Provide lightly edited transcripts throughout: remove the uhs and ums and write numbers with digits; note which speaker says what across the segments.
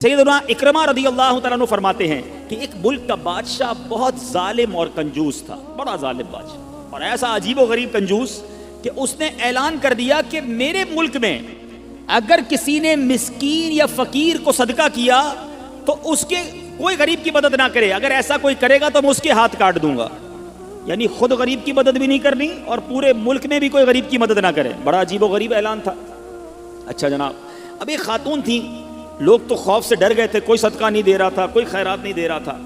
Speaker 1: سیدنا اکرمہ رضی اللہ تعالیٰ عنہ فرماتے ہیں کہ ایک ملک کا بادشاہ بہت ظالم اور کنجوس تھا، بڑا ظالم بادشاہ، اور ایسا عجیب و غریب کنجوس کہ اس نے اعلان کر دیا کہ میرے ملک میں اگر کسی نے مسکین یا فقیر کو صدقہ کیا تو اس کے کوئی غریب کی مدد نہ کرے، اگر ایسا کوئی کرے گا تو میں اس کے ہاتھ کاٹ دوں گا۔ یعنی خود غریب کی مدد بھی نہیں کرنی اور پورے ملک میں بھی کوئی غریب کی مدد نہ کرے۔ بڑا عجیب و غریب اعلان تھا۔ اچھا جناب، اب ایک خاتون تھی، لوگ تو خوف سے ڈر گئے تھے، کوئی صدقہ نہیں دے رہا تھا، کوئی خیرات نہیں دے رہا تھا۔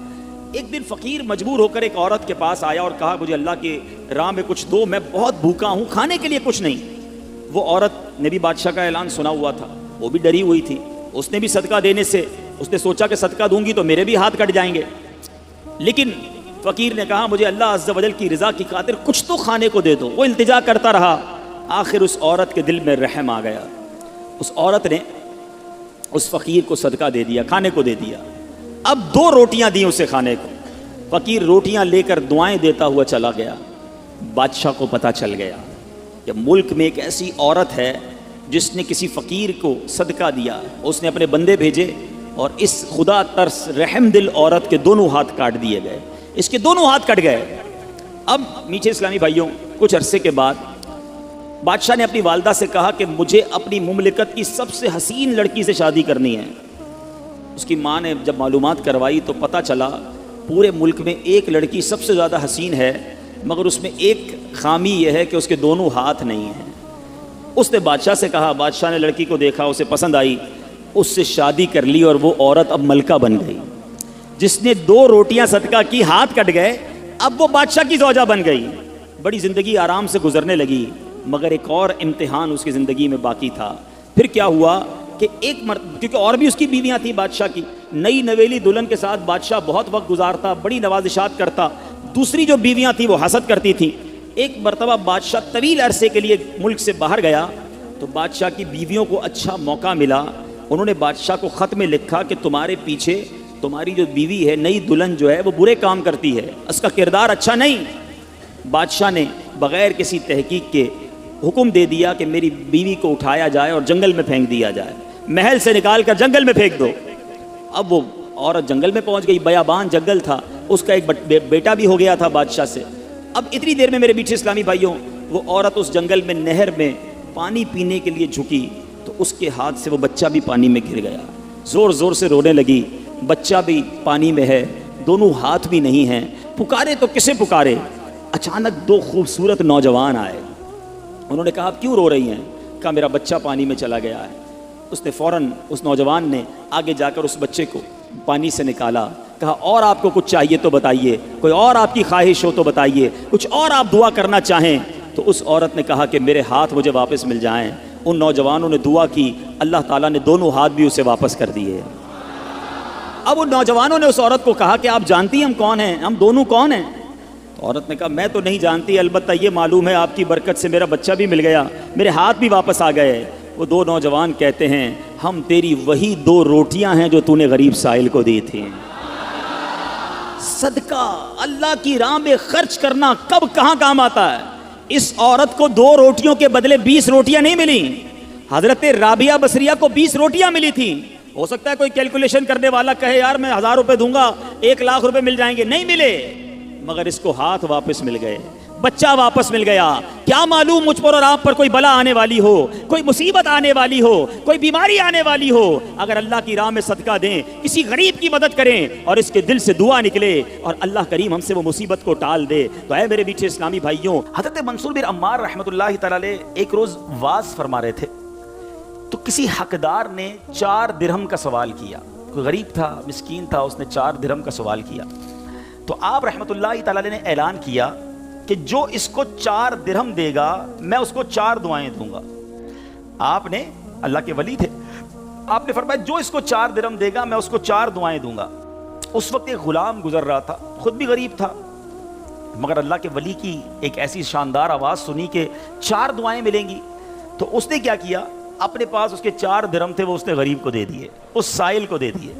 Speaker 1: ایک دن فقیر مجبور ہو کر ایک عورت کے پاس آیا اور کہا مجھے اللہ کے راہ میں کچھ دو، میں بہت بھوکا ہوں، کھانے کے لیے کچھ نہیں۔ وہ عورت نے بھی بادشاہ کا اعلان سنا ہوا تھا، وہ بھی ڈری ہوئی تھی، اس نے بھی صدقہ دینے سے اس نے سوچا کہ صدقہ دوں گی تو میرے بھی ہاتھ کٹ جائیں گے، لیکن فقیر نے کہا مجھے اللہ عز و جل کی رضا کی خاطر کچھ تو کھانے کو دے دو۔ وہ التجا کرتا رہا، آخر اس عورت کے دل میں رحم آ گیا، اس عورت نے اس فقیر کو صدقہ دے دیا، کھانے کو دے دیا۔ اب 2 روٹیاں دی اسے کھانے کو، فقیر روٹیاں لے کر دعائیں دیتا ہوا چلا گیا۔ بادشاہ کو پتہ چل گیا کہ ملک میں ایک ایسی عورت ہے جس نے کسی فقیر کو صدقہ دیا۔ اس نے اپنے بندے بھیجے اور اس خدا ترس رحم دل عورت کے دونوں ہاتھ کاٹ دیے گئے، اس کے دونوں ہاتھ کٹ گئے۔ اب میٹھے اسلامی بھائیوں، کچھ عرصے کے بعد بادشاہ نے اپنی والدہ سے کہا کہ مجھے اپنی مملکت کی سب سے حسین لڑکی سے شادی کرنی ہے۔ اس کی ماں نے جب معلومات کروائی تو پتہ چلا پورے ملک میں ایک لڑکی سب سے زیادہ حسین ہے، مگر اس میں ایک خامی یہ ہے کہ اس کے دونوں ہاتھ نہیں ہیں۔ اس نے بادشاہ سے کہا، بادشاہ نے لڑکی کو دیکھا، اسے پسند آئی، اس سے شادی کر لی اور وہ عورت اب ملکہ بن گئی۔ جس نے 2 روٹیاں صدقہ کی، ہاتھ کٹ گئے، اب وہ بادشاہ کی زوجہ بن گئی۔ بڑی زندگی آرام سے گزرنے لگی، مگر ایک اور امتحان اس کی زندگی میں باقی تھا۔ پھر کیا ہوا کہ ایک کیونکہ اور بھی اس کی بیویاں تھیں بادشاہ کی، نئی نویلی دلہن کے ساتھ بادشاہ بہت وقت گزارتا، بڑی نوازشات کرتا، دوسری جو بیویاں تھیں وہ حسد کرتی تھیں۔ ایک مرتبہ بادشاہ طویل عرصے کے لیے ملک سے باہر گیا تو بادشاہ کی بیویوں کو اچھا موقع ملا، انہوں نے بادشاہ کو خط میں لکھا کہ تمہارے پیچھے تمہاری جو بیوی ہے، نئی دلہن جو ہے، وہ برے کام کرتی ہے، اس کا کردار اچھا نہیں۔ بادشاہ نے بغیر کسی تحقیق کے حکم دے دیا کہ میری بیوی کو اٹھایا جائے اور جنگل میں پھینک دیا جائے، محل سے نکال کر جنگل میں پھینک دو۔ اب وہ عورت جنگل میں پہنچ گئی، بیابان جنگل تھا، اس کا ایک بیٹا بھی ہو گیا تھا بادشاہ سے۔ اب اتنی دیر میں میرے میٹھے اسلامی بھائیوں، وہ عورت اس جنگل میں نہر میں پانی پینے کے لیے جھکی تو اس کے ہاتھ سے وہ بچہ بھی پانی میں گر گیا، زور زور سے رونے لگی، بچہ بھی پانی میں ہے، دونوں ہاتھ بھی نہیں ہیں، پکارے تو کسے پکارے؟ اچانک 2 خوبصورت نوجوان آئے، انہوں نے کہا آپ کیوں رو رہی ہیں؟ کہا میرا بچہ پانی میں چلا گیا ہے۔ اس نے فوراً اس نوجوان نے آگے جا کر اس بچے کو پانی سے نکالا، کہا اور آپ کو کچھ چاہیے تو بتائیے، کوئی اور آپ کی خواہش ہو تو بتائیے، کچھ اور آپ دعا کرنا چاہیں تو۔ اس عورت نے کہا کہ میرے ہاتھ مجھے واپس مل جائیں۔ ان نوجوانوں نے دعا کی، اللہ تعالیٰ نے دونوں ہاتھ بھی اسے واپس کر دیے۔ اب ان نوجوانوں نے اس عورت کو کہا کہ آپ جانتی ہیں ہم کون ہیں، ہم دونوں کون ہیں؟ تو عورت نے کہا میں تو نہیں جانتی، البتہ یہ معلوم ہے آپ کی برکت سے میرا بچہ بھی مل گیا، میرے ہاتھ بھی واپس آ گئے۔ وہ 2 نوجوان کہتے ہیں ہم تیری وہی 2 روٹیاں ہیں جو تو نے غریب سائل کو دی تھی۔ صدقہ اللہ کی راہ میں خرچ کرنا کب کہاں کام آتا ہے۔ اس عورت کو 2 روٹیوں کے بدلے 20 روٹیاں نہیں ملیں، حضرت رابعہ بصریہ کو 20 روٹیاں ملی تھیں۔ ہو سکتا ہے کوئی کیلکولیشن کرنے والا کہے یار میں 1000 روپے دوں گا 1 لاکھ روپے مل جائیں گے، نہیں ملے، مگر اس کو ہاتھ واپس مل گئے، بچہ واپس مل گیا۔ کیا معلوم مجھ پر اور آپ پر کوئی بلا آنے والی ہو، کوئی مصیبت آنے والی ہو، کوئی بیماری آنے والی ہو، اگر اللہ کی راہ میں صدقہ دیں، کسی غریب کی مدد کریں اور اس کے دل سے دعا نکلے اور اللہ کریم ہم سے وہ مصیبت کو ٹال دے تو اے میرے میٹھے اسلامی بھائیوں، حضرت منصور بن عمار رحمۃ اللہ تعالی علیہ ایک روز واز فرما رہے تھے تو کسی حقدار نے 4 درہم کا سوال کیا، کوئی غریب تھا، مسکین تھا، اس نے 4 درہم کا سوال کیا تو آپ رحمۃ اللہ تعالی علیہ نے اعلان کیا کہ جو اس کو 4 درہم دے گا میں اس کو 4 دعائیں دوں گا۔ آپ نے، اللہ کے ولی تھے، آپ نے فرمایا جو اس کو 4 درہم دے گا میں اس کو 4 دعائیں دوں گا۔ اس وقت ایک غلام گزر رہا تھا، خود بھی غریب تھا، مگر اللہ کے ولی کی ایک ایسی شاندار آواز سنی کہ 4 دعائیں ملیں گی، تو اس نے کیا کیا، اپنے پاس اس کے 4 درہم تھے وہ اس نے غریب کو دے دیے، اس سائل کو دے دیے۔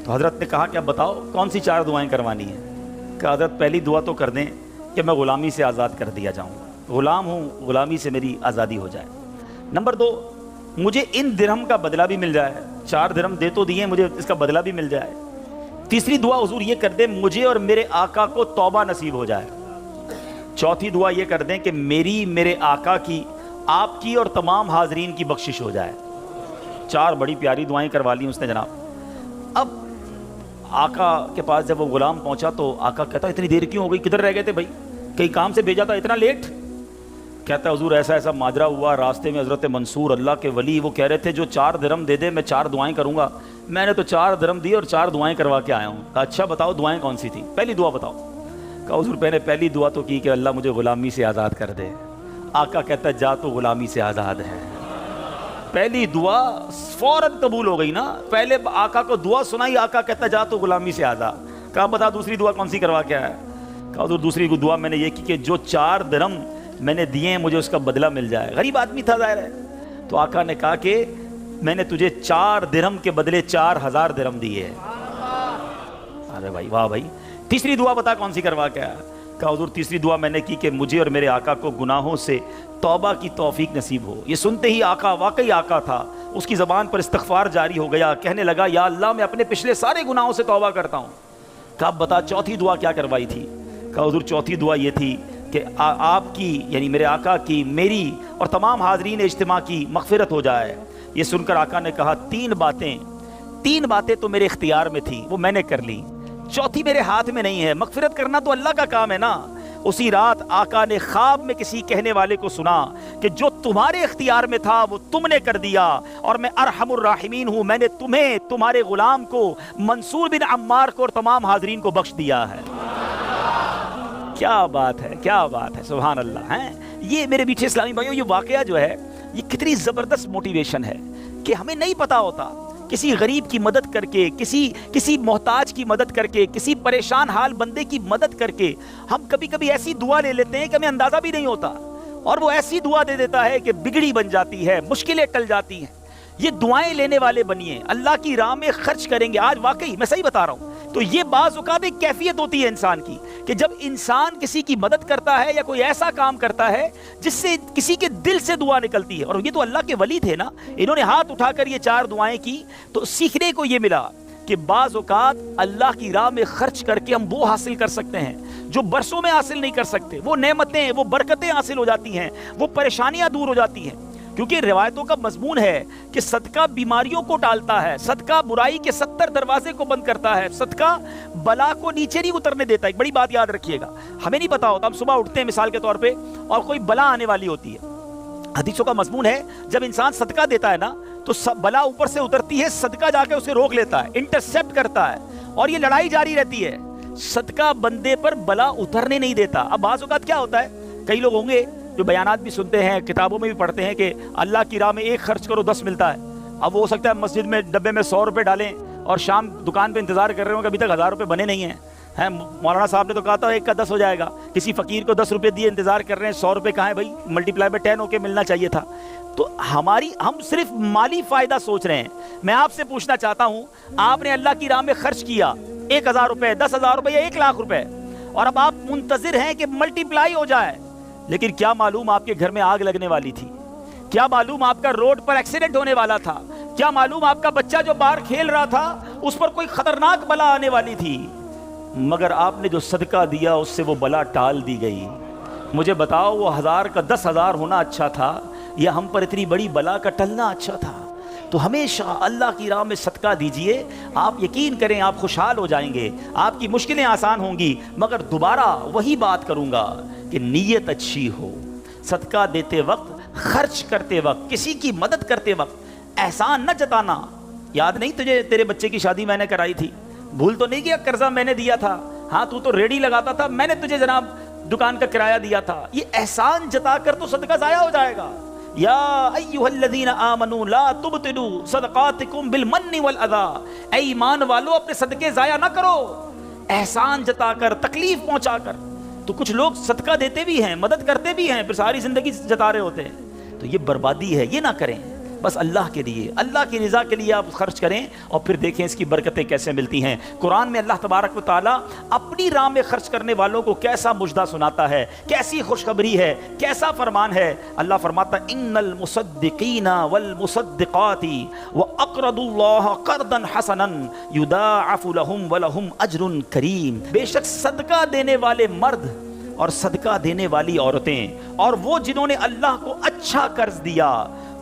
Speaker 1: تو حضرت نے کہا کہ اب بتاؤ کون سی 4 دعائیں کروانی ہیں؟ کہ حضرت پہلی دعا تو کر دیں کہ میں غلامی سے آزاد کر دیا جاؤں، غلام ہوں، غلامی سے میری آزادی ہو جائے۔ نمبر 2، مجھے ان درہم کا بدلہ بھی مل جائے، 4 درہم دے تو دیے, مجھے اس کا بدلہ بھی مل جائے. تیسری دعا حضور یہ کر دیں مجھے اور میرے آقا کو توبہ نصیب ہو جائے. چوتھی دعا یہ کر دیں کہ میری, میرے آقا کی, آپ کی اور تمام حاضرین کی بخشش ہو جائے. 4 بڑی پیاری دعائیں کروا لی اس نے جناب. اب آقا کے پاس جب وہ غلام پہنچا تو آقا کہتا اتنی دیر کیوں ہو گئی, کدھر رہ گئے تھے بھائی, کہیں کام سے بھیجا تھا, اتنا لیٹ؟ کہتا ہے حضور ایسا ایسا ماجرا ہوا, راستے میں حضرت منصور اللہ کے ولی وہ کہہ رہے تھے جو 4 درہم دے دے میں 4 دعائیں کروں گا. میں نے تو 4 درہم دی اور 4 دعائیں کروا کے آیا ہوں. کہا اچھا بتاؤ دعائیں کون سی تھیں, پہلی دعا بتاؤ. کہا حضور میں نے پہلی دعا تو کی کہ اللہ مجھے غلامی سے آزاد کر دے. آقا کہتا ہے جا تو غلامی سے آزاد ہے. پہلی دعا فوراً قبول ہو گئی نا, پہلے آقا کو دعا سنائی, آقا کہتا ہے جا تو غلامی سے آزاد. کہا بتا دوسری دعا کون سی کروا کے آیا؟ کہا حضور دوسری دعا میں نے یہ کی کہ جو 4 درہم میں نے دیے ہیں مجھے اس کا بدلہ مل جائے. غریب آدمی تھا ظاہر ہے. تو آقا نے کہا کہ میں نے تجھے 4 درہم کے بدلے 4000 درہم دیے. ارے بھائی واہ بھائی. تیسری دعا بتا کون سی کروا کے آیا؟ کہا حضور تیسری دعا میں نے کی کہ مجھے اور میرے آقا کو گناہوں سے توبہ کی توفیق نصیب ہو. یہ سنتے ہی آقا واقعی آقا تھا, اس کی زبان پر استغفار جاری ہو گیا, کہنے لگا یا اللہ میں اپنے پچھلے سارے گناہوں سے توبہ کرتا ہوں. کہا بتا چوتھی دعا کیا کروائی تھی؟ کہا حضور چوتھی دعا یہ تھی کہ آپ کی یعنی میرے آقا کی, میری اور تمام حاضرین اجتماع کی مغفرت ہو جائے. یہ سن کر آقا نے کہا 3 باتیں تو میرے اختیار میں تھی, وہ میں نے کر لی, چوتھی میرے ہاتھ میں نہیں ہے. مغفرت کرنا تو اللہ کا کام ہے نا. اسی رات آقا نے خواب میں کسی کہنے والے کو سنا کہ جو تمہارے اختیار میں تھا وہ تم نے کر دیا, اور میں ارحم الراحمین ہوں, میں نے تمہیں, تمہارے غلام کو, منصور بن عمار کو اور تمام حاضرین کو بخش دیا ہے. کیا بات ہے, کیا بات ہے, سبحان اللہ. ہیں یہ میرے پیچھے اسلامی بھائیوں یہ واقعہ جو ہے یہ کتنی زبردست موٹیویشن ہے کہ ہمیں نہیں پتا ہوتا کسی غریب کی مدد کر کے, کسی محتاج کی مدد کر کے, کسی پریشان حال بندے کی مدد کر کے ہم کبھی کبھی ایسی دعا لے لیتے ہیں کہ ہمیں اندازہ بھی نہیں ہوتا, اور وہ ایسی دعا دے دیتا ہے کہ بگڑی بن جاتی ہے, مشکلیں ٹل جاتی ہیں. یہ دعائیں لینے والے بنیے, اللہ کی راہ میں خرچ کریں گے. آج واقعی میں صحیح بتا رہا ہوں, تو یہ بعض اوقات ایک کیفیت ہوتی ہے انسان کی کہ جب انسان کسی کی مدد کرتا ہے یا کوئی ایسا کام کرتا ہے جس سے کسی کے دل سے دعا نکلتی ہے. اور یہ تو اللہ کے ولی تھے نا, انہوں نے ہاتھ اٹھا کر یہ 4 دعائیں کی. تو سیکھنے کو یہ ملا کہ بعض اوقات اللہ کی راہ میں خرچ کر کے ہم وہ حاصل کر سکتے ہیں جو برسوں میں حاصل نہیں کر سکتے. وہ نعمتیں, وہ برکتیں حاصل ہو جاتی ہیں, وہ پریشانیاں دور ہو جاتی ہیں. کیونکہ روایتوں کا مضمون ہے کہ صدقہ بیماریوں کو ٹالتا ہے, صدقہ برائی کے 70 دروازے کو بند کرتا ہے, صدقہ بلا کو نیچے نہیں اترنے دیتا. ایک بڑی بات یاد رکھیے گا, ہمیں نہیں پتا ہوتا, ہم صبح اٹھتے ہیں مثال کے طور پہ اور کوئی بلا آنے والی ہوتی ہے. حدیثوں کا مضمون ہے جب انسان صدقہ دیتا ہے نا تو بلا اوپر سے اترتی ہے, صدقہ جا کے اسے روک لیتا ہے, انٹرسیپٹ کرتا ہے, اور یہ لڑائی جاری رہتی ہے. صدقہ بندے پر بلا اترنے نہیں دیتا. اب بعض اوقات کیا ہوتا ہے, کئی لوگ ہوں گے جو بیانات بھی سنتے ہیں, کتابوں میں بھی پڑھتے ہیں کہ اللہ کی راہ میں 1 خرچ کرو 10 ملتا ہے. اب وہ ہو سکتا ہے مسجد میں ڈبے میں 100 روپے ڈالیں اور شام دکان پہ انتظار کر رہے ہوں کہ ابھی تک 1000 روپے بنے نہیں ہیں. مولانا صاحب نے تو کہا تھا 1 کا 10 ہو جائے گا. کسی فقیر کو 10 روپے دیے, انتظار کر رہے ہیں, 100 روپے کہاں ہے بھائی, ملٹی پلائی بائی 10 ہو کے ملنا چاہیے تھا. تو ہم صرف مالی فائدہ سوچ رہے ہیں. میں آپ سے پوچھنا چاہتا ہوں, آپ نے اللہ کی راہ میں خرچ کیا 1000 روپے, 10,000 روپے یا 1 لاکھ روپے, اور اب آپ منتظر ہیں کہ ملٹی پلائی ہو جائے. لیکن کیا معلوم آپ کے گھر میں آگ لگنے والی تھی, کیا معلوم آپ کا روڈ پر ایکسیڈنٹ ہونے والا تھا, کیا معلوم آپ کا بچہ جو باہر کھیل رہا تھا اس پر کوئی خطرناک بلا آنے والی تھی. مگر آپ نے جو صدقہ دیا اس سے وہ بلا ٹال دی گئی. مجھے بتاؤ وہ 1000 کا 10,000 ہونا اچھا تھا یا ہم پر اتنی بڑی بلا کا ٹلنا اچھا تھا؟ تو ہمیشہ اللہ کی راہ میں صدقہ دیجئے, آپ یقین کریں آپ خوشحال ہو جائیں گے, آپ کی مشکلیں آسان ہوں گی. مگر دوبارہ وہی بات کروں گا کہ نیت اچھی ہو. صدقہ دیتے وقت, خرچ کرتے وقت, کسی کی مدد کرتے وقت احسان نہ جتانا. یاد نہیں تجھے تیرے بچے کی شادی میں نے کرائی تھی, بھول تو نہیں کیا قرضہ میں نے دیا تھا, ہاں تو ریڈی لگاتا تھا, میں نے تجھے جناب دکان کا کرایہ دیا تھا. یہ احسان جتا کر تو صدقہ ضائع ہو جائے گا. یا ایھا الذین آمنوا لا تبطلوا صدقاتکم بالمن والاذی, اے ایمان والو اپنے صدقے ضائع نہ کرو احسان جتا کر, تکلیف پہنچا کر. تو کچھ لوگ صدقہ دیتے بھی ہیں, مدد کرتے بھی ہیں, پھر ساری زندگی جتا رہے ہوتے ہیں. تو یہ بربادی ہے, یہ نہ کریں. بس اللہ کے لیے، اللہ کی رضا کے لیے آپ خرچ کریں اور پھر دیکھیں اس کی برکتیں کیسے ملتی ہیں۔ قرآن میں اللہ تبارک و تعالیٰ اپنی راہ میں خرچ کرنے والوں کو کیسا مجدہ سناتا ہے، کیسی خوشخبری ہے، کیسا فرمان ہے۔ اللہ فرماتا ہے ان المصدقین والمصدقات واقرضوا اللہ قرضا حسنا یضاعف لهم ولهم اجر کریم، بے شک صدقہ دینے والے مرد اور صدقہ دینے والی عورتیں اور وہ جنہوں نے اللہ کو اچھا قرض دیا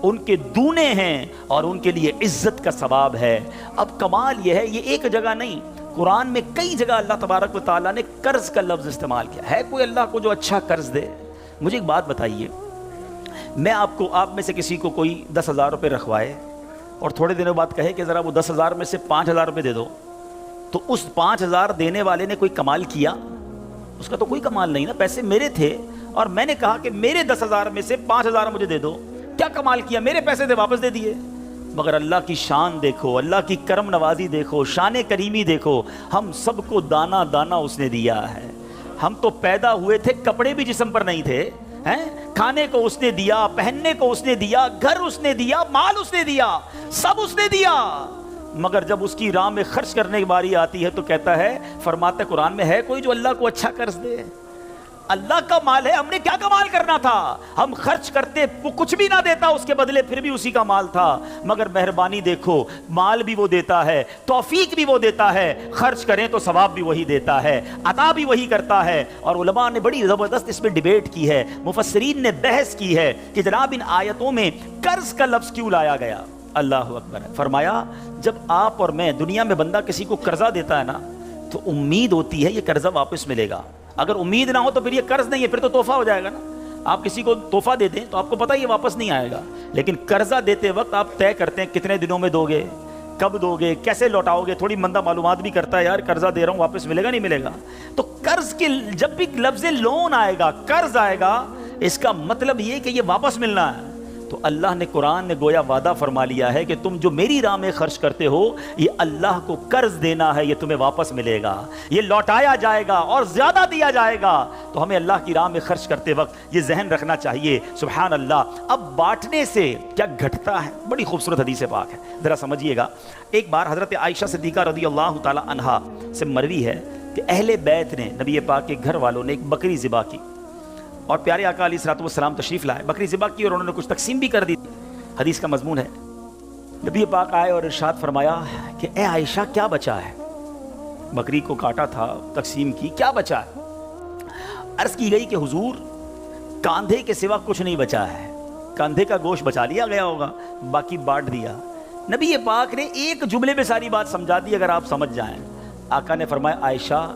Speaker 1: ان کے دونے ہیں اور ان کے لیے عزت کا ثواب ہے۔ اب کمال یہ ہے، یہ ایک جگہ نہیں، قرآن میں کئی جگہ اللہ تبارک و تعالیٰ نے قرض کا لفظ استعمال کیا ہے۔ کوئی اللہ کو جو اچھا قرض دے؟ مجھے ایک بات بتائیے، میں آپ میں سے کسی کو کوئی 10,000 روپے رکھوائے اور تھوڑے دنوں بعد کہے کہ ذرا وہ 10,000 میں سے 5,000 روپے دے دو، تو اس 5,000 دینے والے نے کوئی کمال کیا؟ اس کا تو کوئی کمال نہیں نا، پیسے میرے تھے اور میں نے کہا کہ میرے 10,000 میں سے 5,000 مجھے دے دو، کیا کمال کیا؟ میرے پیسے تھے واپس دے دیے۔ مگر اللہ کی شان دیکھو، اللہ کی کرم نوازی دیکھو، شان کریمی دیکھو، ہم سب کو دانا دانا اس نے دیا ہے۔ ہم تو پیدا ہوئے تھے، کپڑے بھی جسم پر نہیں تھے، کھانے کو اس نے دیا، پہننے کو اس نے دیا، گھر اس نے دیا، مال اس نے دیا، سب اس نے دیا، مگر جب اس کی راہ میں خرچ کرنے کی باری آتی ہے تو کہتا ہے، فرماتا ہے قرآن میں، ہے کوئی جو اللہ کو اچھا قرض دے؟ اللہ کا مال ہے، ہم نے کیا کمال کرنا تھا؟ ہم خرچ کرتے، وہ کچھ بھی نہ دیتا اس کے بدلے پھر بھی اسی کا مال تھا، مگر مہربانی دیکھو، مال بھی وہ دیتا ہے، توفیق بھی وہ دیتا ہے، خرچ کریں تو ثواب بھی وہی دیتا ہے، عطا بھی وہی کرتا ہے۔ اور علماء نے بڑی زبردست اس میں ڈیبیٹ کی ہے، مفسرین نے بحث کی ہے کہ جناب ان آیتوں میں قرض کا لفظ کیوں لایا گیا؟ اللہ اکبر۔ فرمایا جب آپ اور میں، دنیا میں بندہ کسی کو قرضہ دیتا ہے نا تو امید ہوتی ہے یہ قرضہ واپس ملے گا، اگر امید نہ ہو تو پھر یہ قرض نہیں ہے، پھر تو تحفہ ہو جائے گا نا۔ آپ کسی کو تحفہ دے دیں تو آپ کو پتہ یہ واپس نہیں آئے گا، لیکن قرضہ دیتے وقت آپ طے کرتے ہیں کتنے دنوں میں دو گے، کب دو گے، کیسے لوٹاؤ گے، تھوڑی بندہ معلومات بھی کرتا ہے، یار قرضہ دے رہا ہوں واپس ملے گا نہیں ملے گا۔ تو قرض کے جب بھی لفظ لون آئے گا، قرض آئے گا، اس کا مطلب یہ کہ یہ واپس ملنا ہے۔ تو اللہ نے قرآن نے گویا وعدہ فرما لیا ہے کہ تم جو میری راہ میں خرچ کرتے ہو، یہ اللہ کو قرض دینا ہے، یہ تمہیں واپس ملے گا، یہ لوٹایا جائے گا اور زیادہ دیا جائے گا۔ تو ہمیں اللہ کی راہ میں خرچ کرتے وقت یہ ذہن رکھنا چاہیے۔ سبحان اللہ۔ اب بانٹنے سے کیا گھٹتا ہے؟ بڑی خوبصورت حدیث پاک ہے، ذرا سمجھیے گا۔ ایک بار حضرت عائشہ صدیقہ رضی اللہ تعالی عنہا سے مروی ہے کہ اہل بیت نے، نبی پاک کے گھر والوں نے ایک بکری ذبح کی اور پیارے آقا علیہ الصلوۃ والسلام تشریف لائے، بکری ذبح کی اور انہوں نے کچھ تقسیم بھی کر دی۔ حدیث کا مضمون ہے، نبی پاک آئے اور ارشاد فرمایا کہ اے عائشہ کیا بچا ہے؟ بکری کو کاٹا تھا، تقسیم کی، کیا بچا ہے؟ عرض کی گئی کہ حضور کاندھے کے سوا کچھ نہیں بچا ہے، کاندھے کا گوشت بچا لیا گیا ہوگا، باقی بانٹ دیا۔ نبی پاک نے ایک جملے میں ساری بات سمجھا دی، اگر آپ سمجھ جائیں۔ آقا نے فرمایا عائشہ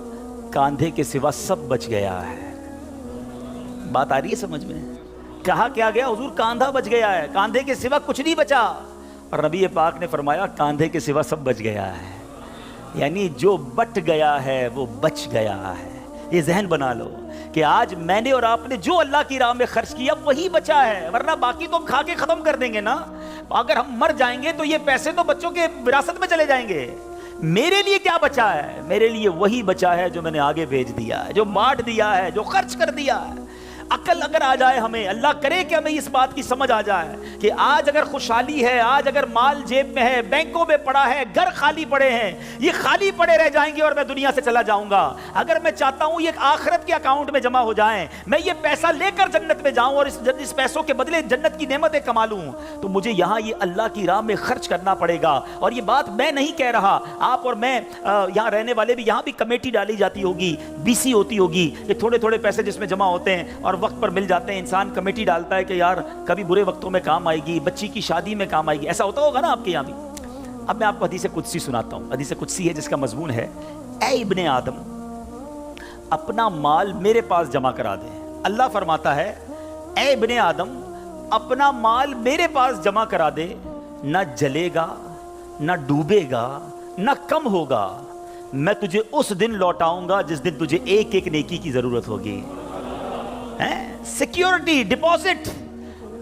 Speaker 1: کاندھے کے سوا سب بچ گیا ہے۔ بات آ رہی ہے سمجھ میں؟ کہا کیا گیا؟ حضور کاندھا بچ گیا ہے، کاندھے کے سوا کچھ نہیں بچا، اور نبی پاک نے فرمایا کاندھے کے سوا سب بچ گیا ہے، یعنی جو بٹ گیا ہے وہ بچ گیا ہے۔ یہ ذہن بنا لو کہ آج میں نے اور آپ نے جو اللہ کی راہ میں خرچ کیا وہی بچا ہے، ورنہ باقی تو ہم کھا کے ختم کر دیں گے نا۔ اگر ہم مر جائیں گے تو یہ پیسے تو بچوں کے وراثت میں چلے جائیں گے۔ میرے لیے کیا بچا ہے؟ میرے لیے وہی بچا ہے جو میں نے آگے بھیج دیا ہے، جو بانٹ دیا ہے، جو خرچ کر دیا ہے۔ عقل اگر آ جائے ہمیں، اللہ کرے کہ ہمیں اس بات کی سمجھ آ جائے کہ آج اگر خوشحالی ہے، آج اگر مال جیب میں ہے، بینکوں میں پڑا ہے، گھر خالی پڑے ہیں، یہ خالی پڑے رہ جائیں گے اور میں دنیا سے چلا جاؤں گا۔ اگر میں چاہتا ہوں یہ آخرت کے اکاؤنٹ میں جمع ہو جائیں، میں یہ پیسہ لے کر جنت میں جاؤں اور اس پیسوں کے بدلے جنت کی نعمتیں کما لوں، تو مجھے یہاں یہ اللہ کی راہ میں خرچ کرنا پڑے گا۔ اور یہ بات میں نہیں کہہ رہا، آپ اور میں یہاں رہنے والے بھی، یہاں بھی کمیٹی ڈالی جاتی ہوگی، BC ہوتی ہوگی، یہ تھوڑے تھوڑے پیسے جس میں جمع ہوتے ہیں اور وقت پر مل جاتے ہیں، انسان کمیٹی ڈالتا ہے کہ یار کبھی برے وقتوں میں کام آئے گی، بچی کی شادی میں کام آئے گی، ایسا ہوتا ہوگا نا آپ کے یہاں بھی۔ اب میں آپ کو حدیث قدسی سناتا ہوں، حدیث قدسی ہے جس کا مضمون ہے اے ابن آدم اپنا مال میرے پاس جمع کرا دے۔ اللہ فرماتا ہے اے ابن آدم اپنا مال میرے پاس جمع کرا دے، نہ جلے گا، نہ ڈوبے گا، نہ کم ہوگا، میں تجھے اس دن لوٹاؤں گا جس دن تجھے ایک ایک نیکی کی ضرورت ہوگی۔ سیکیورٹی ڈپازٹ،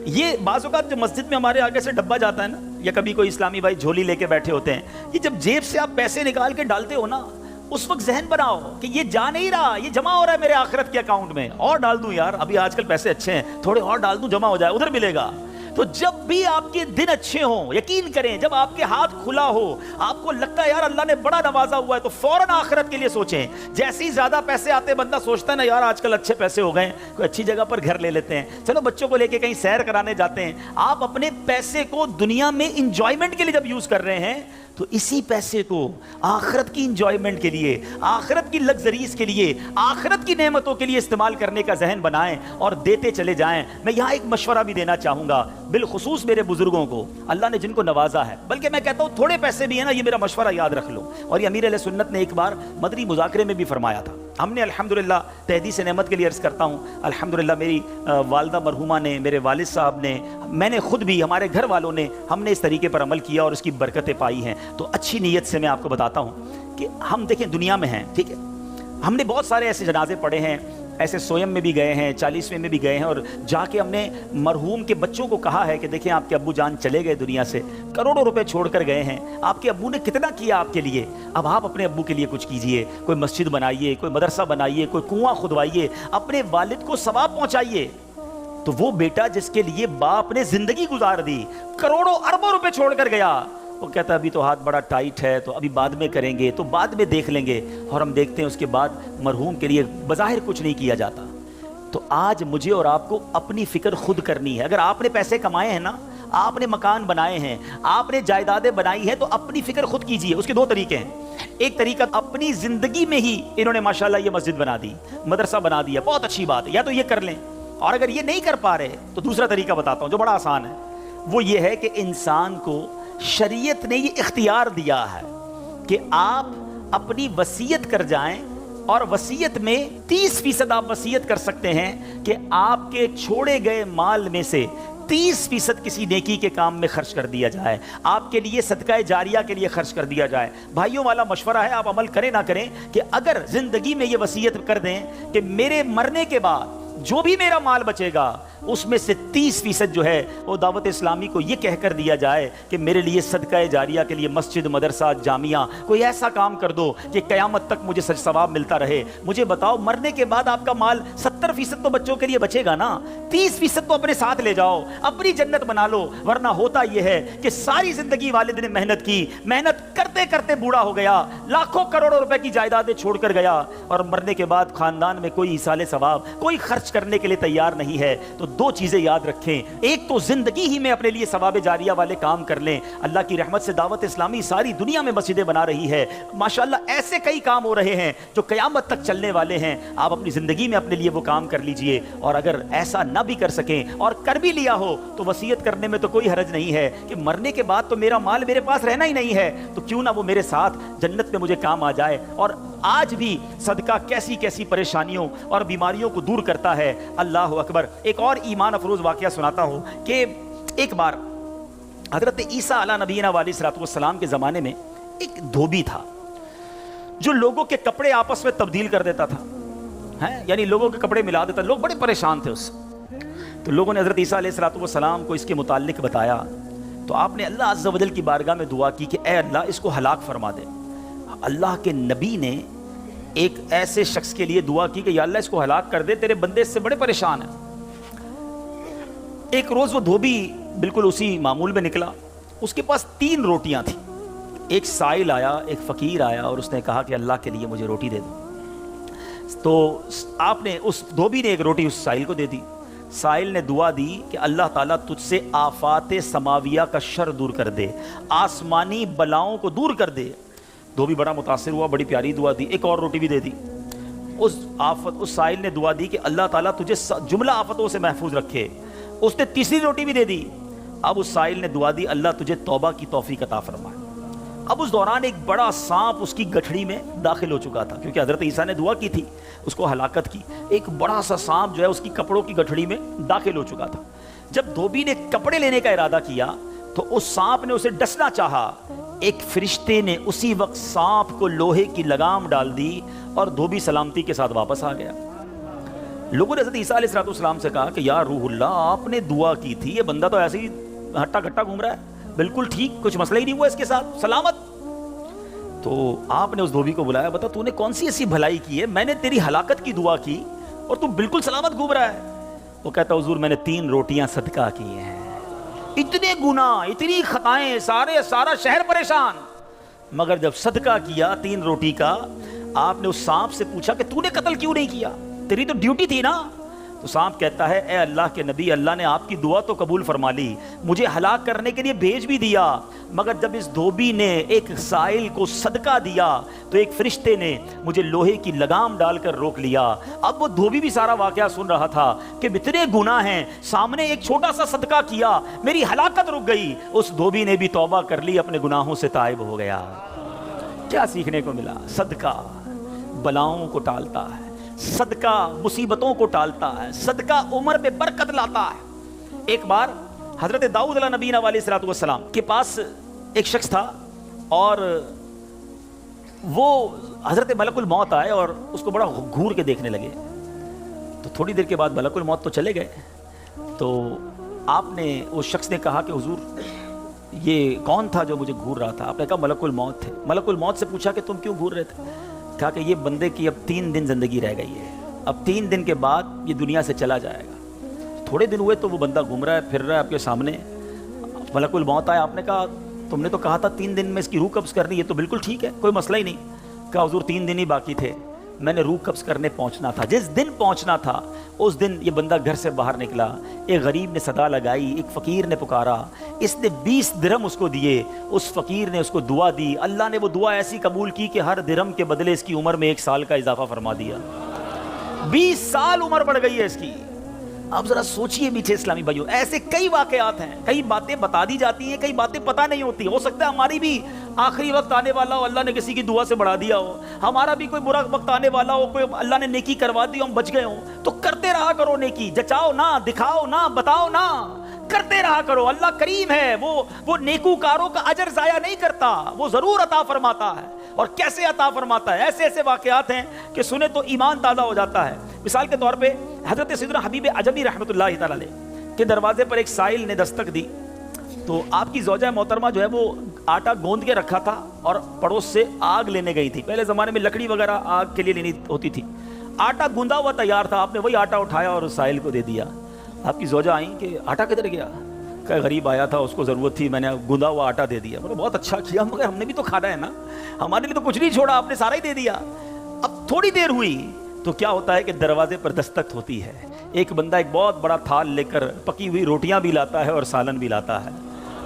Speaker 1: یہ بعض اوقات جو مسجد میں ہمارے آگے سے ڈبہ جاتا ہے نا، یا کبھی کوئی اسلامی بھائی جھولی لے کے بیٹھے ہوتے ہیں، یہ جب جیب سے آپ پیسے نکال کے ڈالتے ہو نا، اس وقت ذہن بناؤ کہ یہ جا نہیں رہا، یہ جمع ہو رہا ہے میرے آخرت کے اکاؤنٹ میں، اور ڈال دوں یار، ابھی آج کل پیسے اچھے ہیں، تھوڑے اور ڈال دوں جمع ہو جائے، ادھر ملے گا۔ تو جب بھی آپ کے دن اچھے ہوں، یقین کریں جب آپ کے ہاتھ کھلا ہو، آپ کو لگتا ہے یار اللہ نے بڑا نوازا ہوا ہے، تو فوراً آخرت کے لیے سوچیں۔ جیسے ہی زیادہ پیسے آتے بندہ سوچتا ہے نا یار آج کل اچھے پیسے ہو گئے، کوئی اچھی جگہ پر گھر لے لیتے ہیں، چلو بچوں کو لے کے کہیں سیر کرانے جاتے ہیں۔ آپ اپنے پیسے کو دنیا میں انجوائمنٹ کے لیے جب یوز کر رہے ہیں تو اسی پیسے کو آخرت کی انجوائمنٹ کے لیے، آخرت کی لگزریز کے لیے، آخرت کی نعمتوں کے لیے استعمال کرنے کا ذہن بنائیں اور دیتے چلے جائیں۔ میں یہاں ایک مشورہ بھی دینا چاہوں گا بالخصوص میرے بزرگوں کو، اللہ نے جن کو نوازا ہے، بلکہ میں کہتا ہوں تھوڑے پیسے بھی ہیں نا، یہ میرا مشورہ یاد رکھ لو۔ اور یہ امیر علیہ سنت نے ایک بار مدنی مذاکرے میں بھی فرمایا تھا۔ ہم نے الحمدللہ تحدیث نعمت کے لیے عرض کرتا ہوں، الحمدللہ میری والدہ مرحومہ نے، میرے والد صاحب نے، میں نے خود بھی، ہمارے گھر والوں نے، ہم نے اس طریقے پر عمل کیا اور اس کی برکتیں پائی ہیں۔ تو اچھی نیت سے میں آپ کو بتاتا ہوں کہ ہم دیکھیں دنیا میں ہیں، ٹھیک ہے، ہم نے بہت سارے ایسے جنازے پڑھے ہیں، ایسے سویم میں بھی گئے ہیں، 40ویں میں بھی گئے ہیں، اور جا کے ہم نے مرحوم کے بچوں کو کہا ہے کہ دیکھیں آپ کے ابو جان چلے گئے دنیا سے، کروڑوں روپے چھوڑ کر گئے ہیں، آپ کے ابو نے کتنا کیا آپ کے لیے، اب آپ اپنے ابو کے لیے کچھ کیجئے، کوئی مسجد بنائیے، کوئی مدرسہ بنائیے، کوئی کنواں کھدوائیے، اپنے والد کو ثواب پہنچائیے۔ تو وہ بیٹا جس کے لیے باپ نے زندگی گزار دی، کروڑوں اربوں روپے چھوڑ کر گیا، وہ کہتا ہے ابھی تو ہاتھ بڑا ٹائٹ ہے، تو ابھی بعد میں کریں گے، تو بعد میں دیکھ لیں گے، اور ہم دیکھتے ہیں اس کے بعد مرحوم کے لیے بظاہر کچھ نہیں کیا جاتا۔ تو آج مجھے اور آپ کو اپنی فکر خود کرنی ہے۔ اگر آپ نے پیسے کمائے ہیں نا، آپ نے مکان بنائے ہیں، آپ نے جائیدادیں بنائی ہیں، تو اپنی فکر خود کیجئے۔ اس کے دو طریقے ہیں، ایک طریقہ اپنی زندگی میں ہی انہوں نے ماشاءاللہ یہ مسجد بنا دی، مدرسہ بنا دیا، بہت اچھی بات ہے، یا تو یہ کر لیں، اور اگر یہ نہیں کر پا رہے تو دوسرا طریقہ بتاتا ہوں جو بڑا آسان ہے، وہ یہ ہے کہ انسان کو شریعت نے یہ اختیار دیا ہے کہ آپ اپنی وصیت کر جائیں، اور وصیت میں 30% آپ وصیت کر سکتے ہیں کہ آپ کے چھوڑے گئے مال میں سے 30% کسی نیکی کے کام میں خرچ کر دیا جائے، آپ کے لیے صدقہ جاریہ کے لیے خرچ کر دیا جائے۔ بھائیوں والا مشورہ ہے، آپ عمل کریں نہ کریں، کہ اگر زندگی میں یہ وصیت کر دیں کہ میرے مرنے کے بعد جو بھی میرا مال بچے گا اس میں سے 30% جو ہے وہ دعوت اسلامی کو یہ کہہ کر دیا جائے کہ میرے لیے صدقہ جاریہ کے لیے مسجد، مدرسہ، جامعہ، کوئی ایسا کام کر دو کہ قیامت تک مجھے ثواب ملتا رہے۔ مجھے بتاؤ مرنے کے بعد آپ کا مال 70% تو بچوں کے لیے بچے گا نا، 30% تو اپنے ساتھ لے جاؤ، اپنی جنت بنا لو۔ ورنہ ہوتا یہ ہے کہ ساری زندگی والد نے محنت کی، محنت کرتے کرتے بوڑھا ہو گیا، لاکھوں کروڑوں روپے کی جائیدادیں چھوڑ کر گیا، اور مرنے کے بعد خاندان میں کوئی ایصال ثواب، کوئی خرچ کرنے کے لیے تیار نہیں ہے۔ تو دو چیزیں یاد رکھیں، ایک تو زندگی ہی میں اپنے لیے ثواب جاریہ والے کام کر لیں۔ اللہ کی رحمت سے دعوت اسلامی ساری دنیا میں مسجدیں بنا رہی ہے، ماشاءاللہ ایسے کئی کام ہو رہے ہیں جو قیامت تک چلنے والے ہیں۔ آپ اپنی زندگی میں اپنے لیے وہ کام کر لیجئے، اور اگر ایسا نہ بھی کر سکیں اور کر بھی لیا ہو تو وصیت کرنے میں تو کوئی حرج نہیں ہے کہ مرنے کے بعد تو میرا مال میرے پاس رہنا ہی نہیں ہے، تو کیوں نہ وہ میرے ساتھ جنت میں مجھے کام آ جائے۔ اور آج بھی صدقہ کیسی کیسی پریشانیوں اور بیماریوں کو دور کرتا ہے، اللہ اکبر۔ ایک اور ایمان افروز واقعہ سناتا ہوں کہ ایک بار حضرت عیسیٰ علیہ نبینا علیہ الصلوۃ والسلام کے زمانے میں ایک دھوبی تھا جو لوگوں کے کپڑے آپس میں تبدیل کر دیتا تھا، یعنی لوگوں کے کپڑے ملا دیتا، لوگ بڑے پریشان تھے اس سے۔ تو لوگوں نے حضرت عیسیٰ علیہ الصلوۃ والسلام کو اس کے متعلق بتایا، تو آپ نے اللہ عز و جل کی بارگاہ میں دعا کی کہ اے اللہ اس کو ہلاک فرما دے۔ اللہ کے نبی نے ایک ایسے شخص کے لیے دعا کی کہ یا اللہ اس کو ہلاک کر دے، تیرے بندے اس سے بڑے پریشان ہیں۔ ایک روز وہ دھوبی بالکل اسی معمول میں نکلا، اس کے پاس 3 روٹیاں تھیں۔ ایک سائل آیا، ایک فقیر آیا، اور اس نے کہا کہ اللہ کے لیے مجھے روٹی دے دو۔ تو آپ نے، اس دھوبی نے ایک روٹی اس سائل کو دے دی۔ سائل نے دعا دی کہ اللہ تعالیٰ تجھ سے آفات سماویہ کا شر دور کر دے، آسمانی بلاؤں کو دور کر دے۔ دھوبی بڑا متاثر ہوا، بڑی پیاری دعا دی، ایک اور روٹی بھی دے دی۔ اس سائل نے دعا دی کہ اللہ تعالیٰ تجھے جملہ آفتوں سے محفوظ رکھے۔ اس نے تیسری روٹی بھی دے دی۔ اب اس سائل نے دعا دی اللہ تجھے توبہ کی توفیق عطا فرمائے۔ اب اس دوران ایک بڑا سانپ اس کی گٹھڑی میں داخل ہو چکا تھا، کیونکہ حضرت عیسیٰ نے دعا کی تھی، اس کو ہلاکت کی۔ ایک بڑا سا سانپ جو ہے اس کی کپڑوں کی گٹھڑی میں داخل ہو چکا تھا۔ جب دھوبی نے کپڑے لینے کا ارادہ کیا تو اس سانپ نے اسے ڈسنا چاہا، ایک فرشتے نے اسی وقت سانپ کو لوہے کی لگام ڈال دی اور دھوبی سلامتی کے ساتھ واپس آ گیا۔ لوگوں نے حضرت عیسیٰ علیہ السلام سے کہا کہ یا روح اللہ آپ نے دعا کی تھی، یہ بندہ تو ایسے ہی ہٹا گھٹا گھوم رہا ہے، بالکل ٹھیک، کچھ مسئلہ ہی نہیں ہوا اس کے ساتھ، سلامت۔ تو آپ نے اس دھوبی کو بلایا، بتا تو نے کون سی ایسی بھلائی کی ہے، میں نے تیری ہلاکت کی دعا کی اور تو بالکل سلامت گھوم رہا ہے۔ وہ کہتا حضور میں نے 3 روٹیاں صدقہ کی ہیں۔ اتنے گناہ، اتنی خطائیں، سارا شہر پریشان، مگر جب صدقہ کیا 3 روٹی کا، آپ نے اس سانپ سے پوچھا کہ تو نے قتل کیوں نہیں کیا، تیری تو ڈیوٹی تھی نا؟ تو سانپ کہتا ہے اے اللہ کے نبی، اللہ نے آپ کی دعا تو قبول فرما لی، مجھے ہلاک کرنے کے لیے بھیج بھی دیا، مگر جب اس دھوبی نے ایک سائل کو صدقہ دیا تو ایک فرشتے نے مجھے لوہے کی لگام ڈال کر روک لیا۔ اب وہ دھوبی بھی سارا واقعہ سن رہا تھا کہ اتنے گناہ ہیں، سامنے ایک چھوٹا سا صدقہ کیا، میری ہلاکت رک گئی۔ اس دھوبی نے بھی توبہ کر لی، اپنے گناہوں سے تائب ہو گیا۔ کیا سیکھنے کو ملا؟ صدقہ بلاؤں کو ٹالتا ہے، صدقہ مصیبتوں کو ٹالتا ہے، صدقہ عمر میں برکت لاتا ہے۔ ایک بار حضرت داؤد علیہ نبینا علیہ الصلوۃ والسلام کے پاس ایک شخص تھا، اور وہ حضرت ملک الموت آئے اور اس کو بڑا گھور کے دیکھنے لگے۔ تو تھوڑی دیر کے بعد ملک الموت تو چلے گئے، تو آپ نے اس شخص نے کہا کہ حضور یہ کون تھا جو مجھے گھور رہا تھا؟ آپ نے کہا ملک الموت تھے۔ ملک الموت سے پوچھا کہ تم کیوں گھور رہے تھے؟ کہا کہ یہ بندے کی اب 3 دن زندگی رہ گئی ہے، اب 3 دن کے بعد یہ دنیا سے چلا جائے گا۔ تھوڑے دن ہوئے تو وہ بندہ گھوم رہا ہے، پھر رہا ہے آپ کے سامنے۔ ملک الموت آیا، آپ نے کہا تم نے تو کہا تھا 3 دن میں اس کی روح قبض کرنی ہے، تو بالکل ٹھیک ہے، کوئی مسئلہ ہی نہیں۔ کہا حضور 3 دن ہی باقی تھے، میں نے روح قبض کرنے پہنچنا تھا، جس دن پہنچنا تھا اس دن یہ بندہ گھر سے باہر نکلا، ایک غریب نے صدا لگائی، ایک فقیر نے پکارا، اس نے 20 درہم اس کو دیے، اس فقیر نے اس کو دعا دی، اللہ نے وہ دعا ایسی قبول کی کہ ہر درہم کے بدلے اس کی عمر میں 1 سال کا اضافہ فرما دیا۔ 20 سال عمر بڑھ گئی ہے اس کی۔ اب ذرا سوچئے میٹھے اسلامی بھائیوں، ایسے کئی واقعات ہیں، کئی باتیں بتا دی جاتی ہیں، کئی باتیں پتہ نہیں ہوتی۔ ہو سکتا ہے ہماری بھی آخری وقت آنے والا ہو، اللہ نے کسی کی دعا سے بڑھا دیا ہو، ہمارا بھی کوئی برا وقت آنے والا ہو، کوئی اللہ نے نیکی کروا دی، ہم بچ گئے ہوں، تو کرتے رہا کرو نیکی، جچاؤ نہ، دکھاؤ نہ، بتاؤ نہ، کرتے رہا کرو۔ اللہ کریم ہے، وہ نیکوکاروں کا اجر ضائع نہیں کرتا، وہ ضرور عطا فرماتا ہے۔ اور کیسے عطا فرماتا ہے؟ ایسے ایسے واقعات ہیں کہ سنے تو ایمان تازہ ہو جاتا ہے۔ مثال کے طور پہ حضرت سیدنا حبیب عجمی رحمۃ اللہ تعالی علیہ کے دروازے پر ایک سائل نے دستک دی، تو آپ کی زوجہ محترمہ جو ہے وہ آٹا گوندھ کے رکھا تھا اور پڑوس سے آگ لینے گئی تھی۔ پہلے زمانے میں لکڑی وغیرہ آگ کے لیے لینی ہوتی تھی۔ آٹا گوندا ہوا تیار تھا، آپ نے وہی آٹا اٹھایا اور اس سائل کو دے دیا۔ آپ کی زوجہ آئیں کہ آٹا کدھر گیا؟ کہ غریب آیا تھا، اس کو ضرورت تھی، میں نے گوندا ہوا آٹا دے دیا۔ بہت اچھا کیا، مگر ہم نے بھی تو کھانا ہے نا، ہمارے لیے تو کچھ نہیں چھوڑا، آپ نے سارا ہی دے دیا۔ اب تھوڑی دیر ہوئی تو کیا ہوتا ہے کہ دروازے پر دستک ہوتی ہے، ایک بندہ ایک بہت بڑا تھال لے کر پکی ہوئی روٹیاں بھی لاتا ہے اور سالن بھی لاتا ہے۔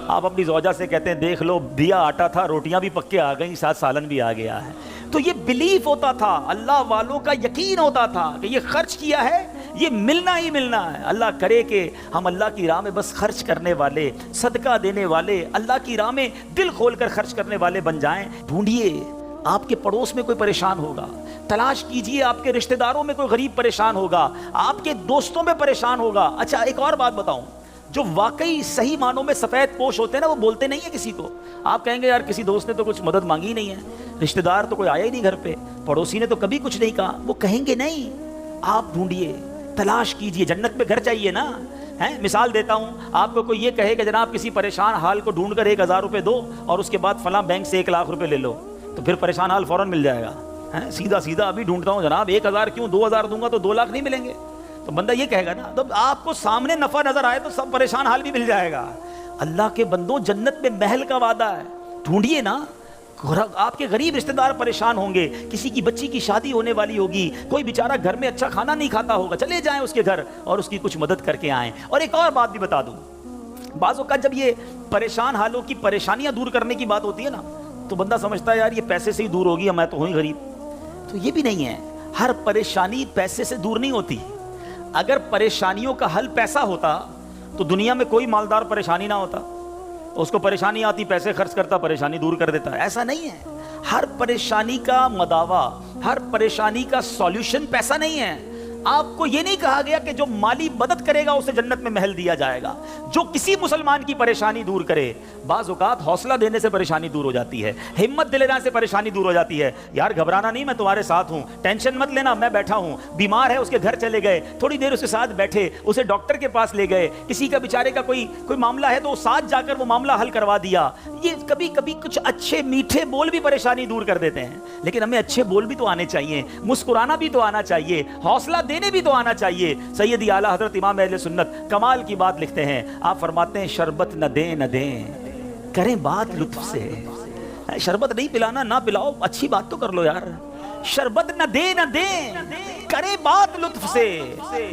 Speaker 1: آپ اپنی زوجہ سے کہتے ہیں دیکھ لو، دیا آٹا تھا، روٹیاں بھی پک کے آ گئیں، ساتھ سالن بھی آ گیا ہے۔ تو یہ بلیف ہوتا تھا، اللہ والوں کا یقین ہوتا تھا کہ یہ خرچ کیا ہے، یہ ملنا ہی ملنا ہے۔ اللہ کرے کہ ہم اللہ کی راہ میں بس خرچ کرنے والے، صدقہ دینے والے، اللہ کی راہ میں دل کھول کر خرچ کرنے والے بن جائیں۔ ڈھونڈیے آپ کے پڑوس میں کوئی پریشان ہوگا، تلاش کیجئے آپ کے رشتہ داروں میں کوئی غریب پریشان ہوگا، آپ کے دوستوں میں پریشان ہوگا۔ اچھا ایک اور بات بتاؤں، جو واقعی صحیح معنوں میں سفید پوش ہوتے ہیں نا، وہ بولتے نہیں ہیں کسی کو۔ آپ کہیں گے یار کسی دوست نے تو کچھ مدد مانگی ہی نہیں ہے، رشتہ دار تو کوئی آیا ہی نہیں گھر پہ، پڑوسی نے تو کبھی کچھ نہیں کہا، وہ کہیں گے نہیں۔ آپ ڈھونڈیے، تلاش کیجئے، جنت میں گھر چاہیے نا۔ مثال دیتا ہوں، آپ کو کوئی یہ کہے کہ جناب کسی پریشان حال کو ڈھونڈ کر 1000 روپے دو اور اس کے بعد فلاں بینک سے 1 لاکھ روپے لے لو، تو پھر پریشان حال فوراً مل جائے گا۔ سیدھا سیدھا ابھی ڈھونڈتا ہوں جناب 1000 کیوں، 2000 دوں گا تو 2 لاکھ نہیں ملیں گے، تو بندہ یہ کہے گا نا۔ تو آپ کو سامنے نفع نظر آئے تو سب پریشان حال بھی مل جائے گا۔ اللہ کے بندوں، جنت میں محل کا وعدہ ہے، ڈھونڈیے نا۔ آپ کے غریب رشتہ دار پریشان ہوں گے، کسی کی بچی کی شادی ہونے والی ہوگی، کوئی بیچارہ گھر میں اچھا کھانا نہیں کھاتا ہوگا، چلے جائیں اس کے گھر اور اس کی کچھ مدد کر کے آئیں۔ اور ایک اور بات بھی بتا دوں، بعض اوقات جب یہ پریشان حالوں کی پریشانیاں دور کرنے کی بات ہوتی ہے نا، تو بندہ سمجھتا ہے یار یہ پیسے سے ہی دور ہوگی، میں تو ہوں ہی غریب۔ تو یہ بھی نہیں ہے، ہر پریشانی پیسے سے دور نہیں ہوتی۔ اگر پریشانیوں کا حل پیسہ ہوتا تو دنیا میں کوئی مالدار پریشانی نہ ہوتا، اس کو پریشانی آتی پیسے خرچ کرتا، پریشانی دور کر دیتا۔ ایسا نہیں ہے، ہر پریشانی کا مداوا، ہر پریشانی کا سولوشن پیسہ نہیں ہے۔ آپ کو یہ نہیں کہا گیا کہ جو مالی مدد کرے گا اسے جنت میں محل دیا جائے گا۔ جو کسی مسلمان کی پریشانی دور کرے، بعض اوقات حوصلہ دینے سے پریشانی دور ہو جاتی ہے، ہمت دلانے سے پریشانی دور ہو جاتی ہے۔ یار گھبرانا نہیں، میں تمہارے ساتھ ہوں، ٹینشن مت لینا، میں بیٹھا ہوں۔ بیمار ہے، اس کے گھر چلے گئے، تھوڑی دیر اس کے ساتھ بیٹھے، اسے ڈاکٹر کے پاس لے گئے، کسی کا بیچارے کا کوئی معاملہ ہے تو ساتھ جا کر وہ معاملہ حل کروا دیا۔ یہ کبھی کبھی کچھ اچھے میٹھے بول بھی پریشانی دور کر دیتے ہیں۔ لیکن ہمیں اچھے بول بھی تو آنے چاہیے، مسکرانا بھی تو آنا چاہیے، حوصلہ دینے بھی تو آنا چاہیے۔ سیدی اعلیٰ حضرت امام اہل سنت کمال کی بات لکھتے ہیں، آپ فرماتے ہیں شربت نہ دیں نہ دیں، کریں بات لطف سے۔ شربت نہیں پلانا، نہ پلاؤ، اچھی بات تو کر لو یار۔ شربت نہ دیں نہ دیں، کریں بات لطف سے،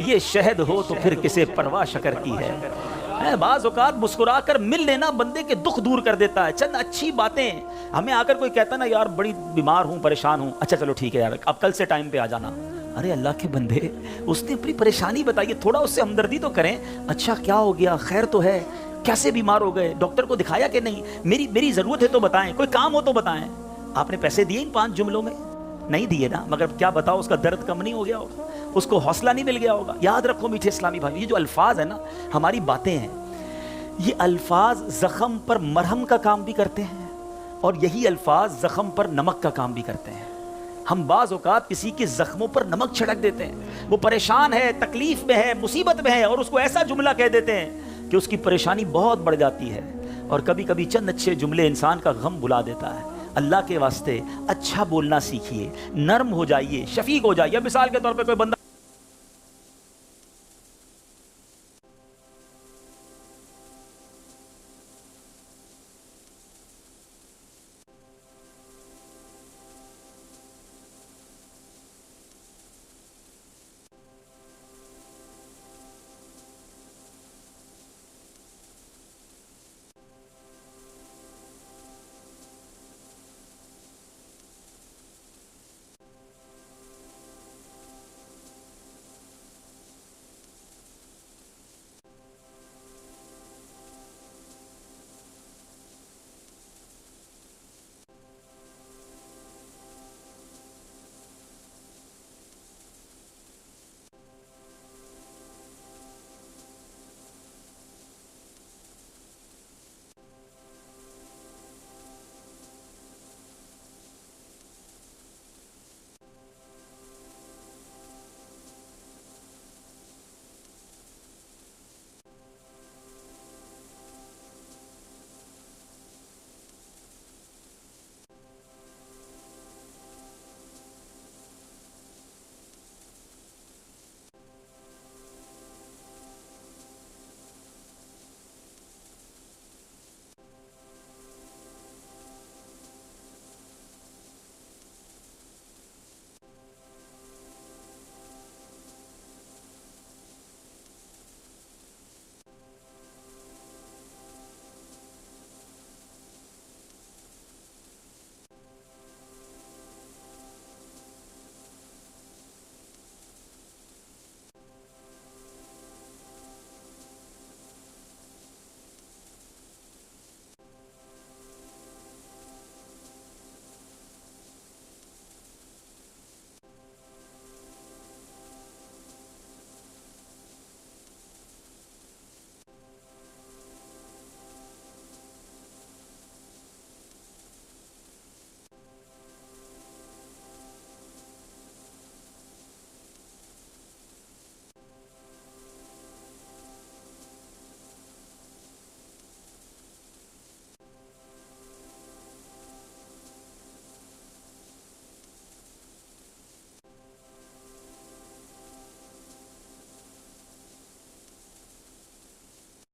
Speaker 1: یہ شہد ہو تو پھر کسے پرواہ شکر کی ہے۔ بعض اوقات مسکرا کر مل لینا بندے کے دکھ دور کر دیتا ہے۔ چند اچھی باتیں، ہمیں آ کر کوئی کہتا نا یار بڑی بیمار ہوں، پریشان ہوں، اچھا چلو ٹھیک ہے یار اب کل سے ٹائم پہ آ جانا۔ ارے اللہ کے بندے، اس نے اپنی پریشانی بتائی، تھوڑا اس سے ہمدردی تو کریں۔ اچھا کیا ہو گیا، خیر تو ہے، کیسے بیمار ہو گئے، ڈاکٹر کو دکھایا کہ نہیں، میری ضرورت ہے تو بتائیں، کوئی کام ہو تو بتائیں۔ آپ نے پیسے دیے ان 5 جملوں میں؟ نہیں دیے نا، مگر کیا بتاؤ اس کا درد کم نہیں ہو گیا ہوگا، اس کو حوصلہ نہیں مل گیا ہوگا۔ یاد رکھو میٹھے اسلامی بھائی، یہ جو الفاظ ہیں نا، ہماری باتیں ہیں، یہ الفاظ زخم پر مرہم کا کام بھی کرتے ہیں، اور یہی الفاظ زخم پر نمک کا کام بھی کرتے ہیں۔ ہم بعض اوقات کسی کے زخموں پر نمک چھڑک دیتے ہیں، وہ پریشان ہے، تکلیف میں ہے، مصیبت میں ہے، اور اس کو ایسا جملہ کہہ دیتے ہیں کہ اس کی پریشانی بہت بڑھ جاتی ہے۔ اور کبھی کبھی چند اچھے جملے انسان کا غم بھلا دیتا ہے۔ اللہ کے واسطے اچھا بولنا سیکھیے، نرم ہو جائیے، شفیق ہو جائیے۔ مثال کے طور پہ کوئی بندہ